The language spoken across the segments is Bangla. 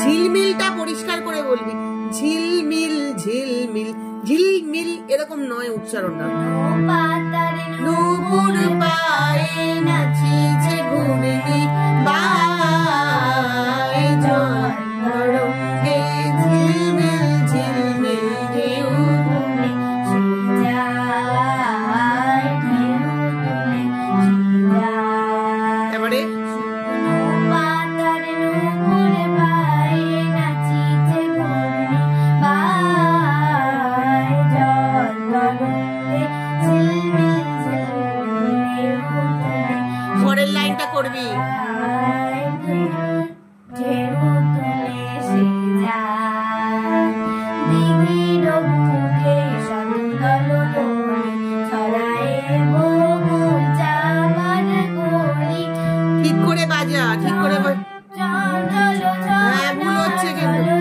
ঝিলমিলটা পরিষ্কার করে বলবি, ঝিলমিল ঝিলমিল, ঝিলমিল এরকম নয় উচ্চারণটা। নূপুর পায়ে নাচিছে ঘূর্ণি বায় জল তরঙ্গে, ঝিলমিল ঝিলমিল ঢেউ তুলে যায়, এবারে পরের লাইনটা করবি। ঠিক করে বাজা, ঠিক করে হ্যাঁ, ভুল হচ্ছে কিন্তু।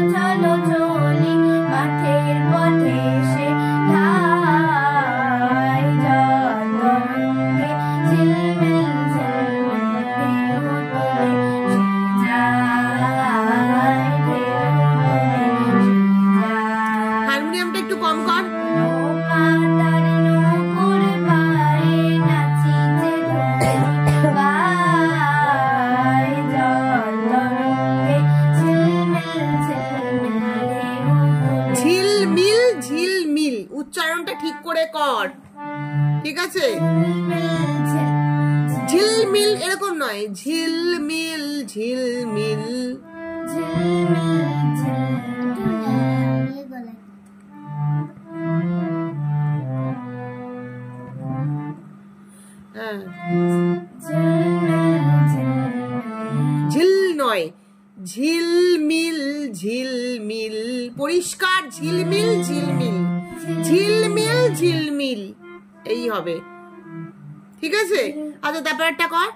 হারমোনিয়ামটা একটু কম কর। ঝিলমিল ঝিলমিল উচ্চারণটা ঠিক করে কর, ঠিক আছে? ঝিলমিল এরকম নয়, ঝিলমিল ঝিলমিল। ঝিল নয়, ঝিলমিল ঝিলমিল পরিষ্কার, ঝিলমিল ঝিলমিল, ঝিলমিল ঝিলমিল এই হবে, ঠিক আছে? আচ্ছা তারপর একটা কর।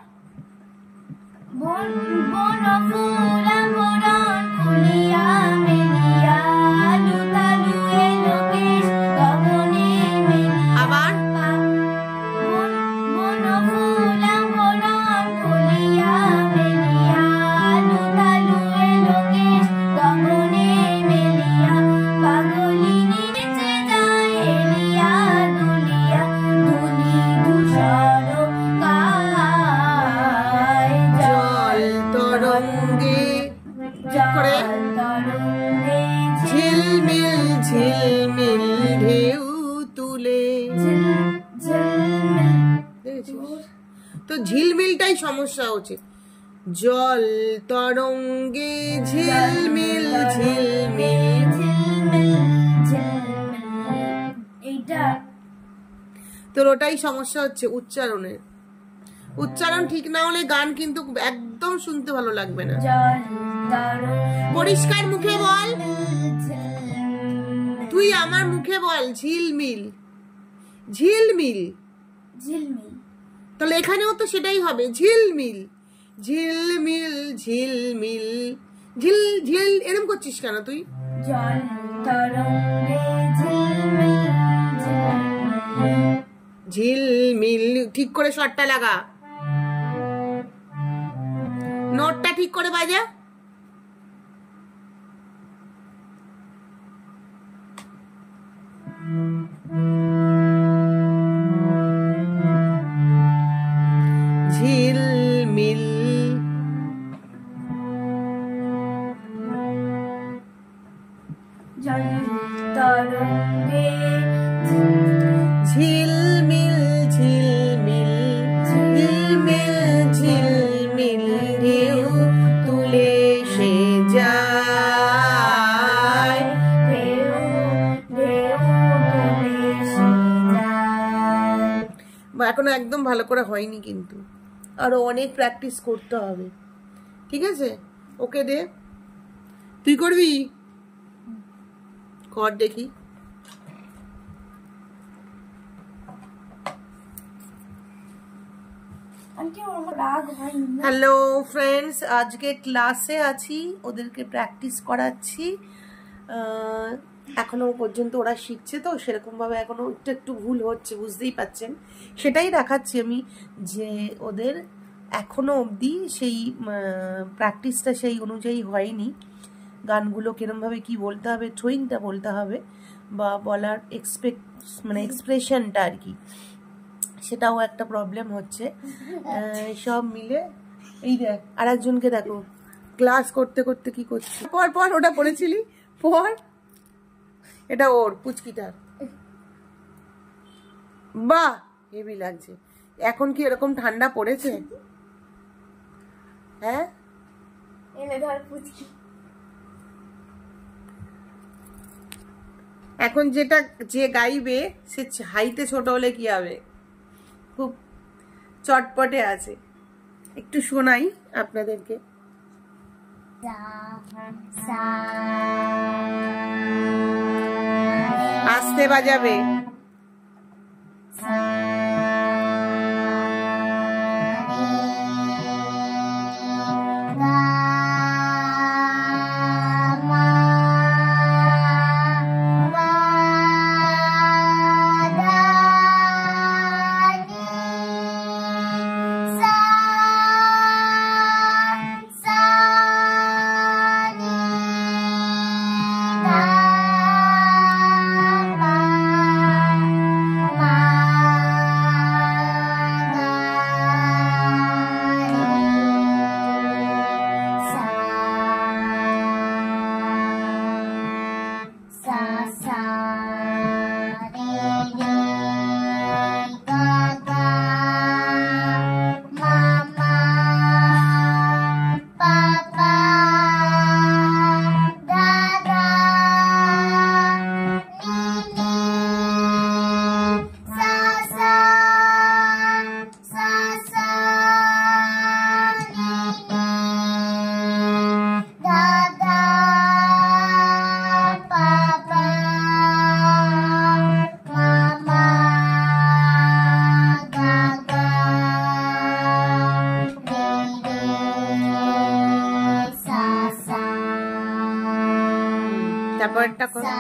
আবার ঝিলমিল ঝিলমিল ঢেউ তুলে। তো ঝিলমিলটাই সমস্যা হচ্ছে, জল তরঙ্গে ঝিলমিল ঝিলমিল, তোর ওটাই সমস্যা হচ্ছে উচ্চারণের। উচ্চারণ ঠিক না হলে গান কিন্তু একদম শুনতে ভালো লাগবে না। পরিষ্কার মুখে বল, তুই আমার মুখে বল ঝিলমিল ঝিলমিল ঝিলমিল, তাহলে এখানেও তো সেটাই হবে, ঝিলমিল ঝিলমিল ঝিলমিল। ঝিল ঝিল এরকম করছিস কেন তুই? ঝিলমিল ঠিক করে শর্টটা লাগা, নোটটা ঠিক করে বাজা। ঝিলমিল ঝিলমিল ঝিলমিল ঝিলমিল ঝিলমিল ঢেউ তুলে সে যায়, এখনো একদম ভালো করে হয়নি কিন্তু, আরো অনেক প্র্যাকটিস করতে হবে, ঠিক আছে? ওকে দে, তুই করবি, কর দেখি। হ্যালো ফ্রেন্ডস, আজকে ক্লাসে আছি, ওদেরকে প্র্যাকটিস করাচ্ছি। এখনো পর্যন্ত ওরা শিখছে, তো সেরকমভাবে এখনো একটু একটু ভুল হচ্ছে, বুঝতেই পাচ্ছেন। সেটাই দেখাচ্ছি আমি যে ওদের এখনো অবধি সেই প্র্যাকটিসটা সেই অনুযায়ী হয়নি। গানগুলো কিরমভাবে কি বলতে হবে, থ্রোয়িংটা বলতে হবে, বা বলার এক্সপ্রেশনটা আর কি, সেটাও একটা প্রবলেম হচ্ছে। সব মিলে এই দেখ আর একজনকে দেখো ক্লাস করতে করতে কি করছে। পর পর ওটা পড়েছিলি, পর এটা ওর পুচকিটার। বাহ হেভি লাগছে। এখন কি এরকম ঠান্ডা পড়েছে? হ্যাঁ এখন যেটা যে গাইবে সে হাইটে ছোট হলে কি হবে, খুব চটপটে আছে। একটু শোনাই আপনাদেরকে। আস্তে বাজাবে। তারপরটা করো।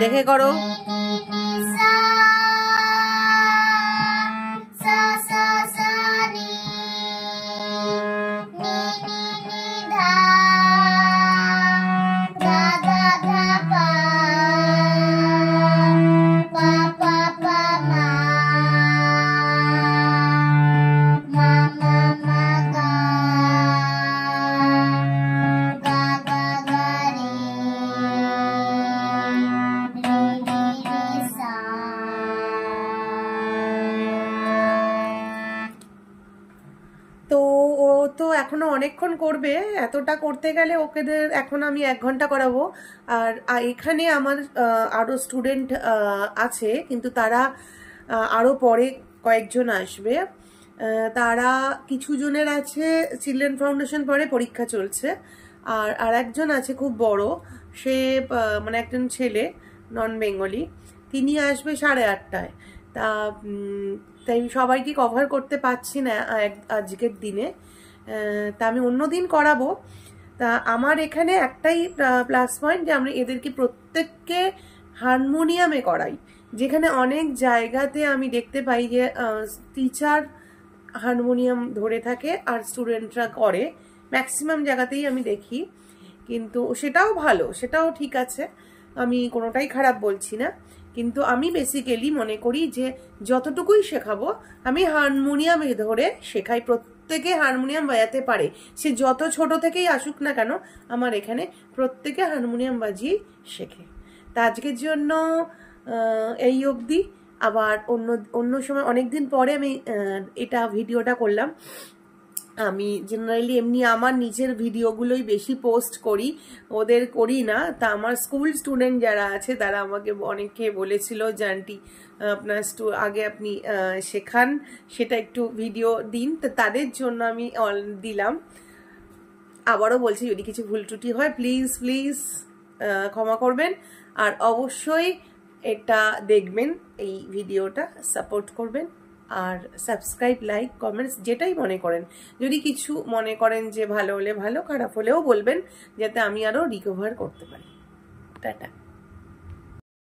দেখে করো। তো এখনো অনেকক্ষণ করবে, এতটা করতে গেলে ওকেদের এখন আমি 1 ঘন্টা করাবো। আর এখানে আমার আরো স্টুডেন্ট আছে, কিন্তু তারা আরো পরে কয়েকজন আসবে। তারা কিছু জনের আছে চিলড্রেন ফাউন্ডেশন পরে পরীক্ষা চলছে, আর একজন আছে খুব বড়, সে মানে একজন ছেলে নন বেঙ্গলি, তিনি আসবে 8:30টায়। তাই সবাইকে কভার করতে পারছি না আজকের দিনে, তা আমি অন্যদিন করাবো। তা আমার এখানে একটাই প্লাস পয়েন্ট যে আমরা এদেরকে প্রত্যেককে হারমোনিয়ামে করাই, যেখানে অনেক জায়গাতে আমি দেখতে পাই যে টিচার হারমোনিয়াম ধরে থাকে আর স্টুডেন্টরা করে, ম্যাক্সিমাম জায়গাতেই আমি দেখি। কিন্তু সেটাও ভালো, সেটাও ঠিক আছে, আমি কোনোটাই খারাপ বলছি না। কিন্তু আমি বেসিক্যালি মনে করি যে যতটুকুই শেখাবো আমি হারমোনিয়ামে ধরে শেখাই। প্রত্যেকে হারমোনিয়াম বাজাতে পারে, সে যত ছোট থেকেই আসুক না কেন, আমার এখানে প্রত্যেকে হারমোনিয়াম বাজিয়ে শেখে। তা আজকের জন্য এই অবধি। আবার অন্য সময় অনেকদিন পরে আমি এটা ভিডিওটা করলাম। আমি জেনারেলি এমনি আমার নিজের ভিডিওগুলোই বেশি পোস্ট করি, ওদের করি না। তা আমার স্কুল স্টুডেন্ট যারা আছে তারা আমাকে অনেকে বলেছিল যে আন্টি আপনার আগে আপনি শেখান, সেটা একটু ভিডিও দিন। তো তাদের জন্য আমি দিলাম। আবারও বলছি, যদি কিছু ভুল ত্রুটি হয় প্লিজ প্লিজ ক্ষমা করবেন। আর অবশ্যই এটা দেখবেন, এই ভিডিওটা সাপোর্ট করবেন। আর সাবস্ক্রাইব, লাইক, কমেন্টস যেটাই মনে করেন, যদি কিছু মনে করেন যে ভালো হলে ভালো, খারাপ হলেও বলবেন, যাতে আমি আরও রিকভার করতে পারি। টাটা।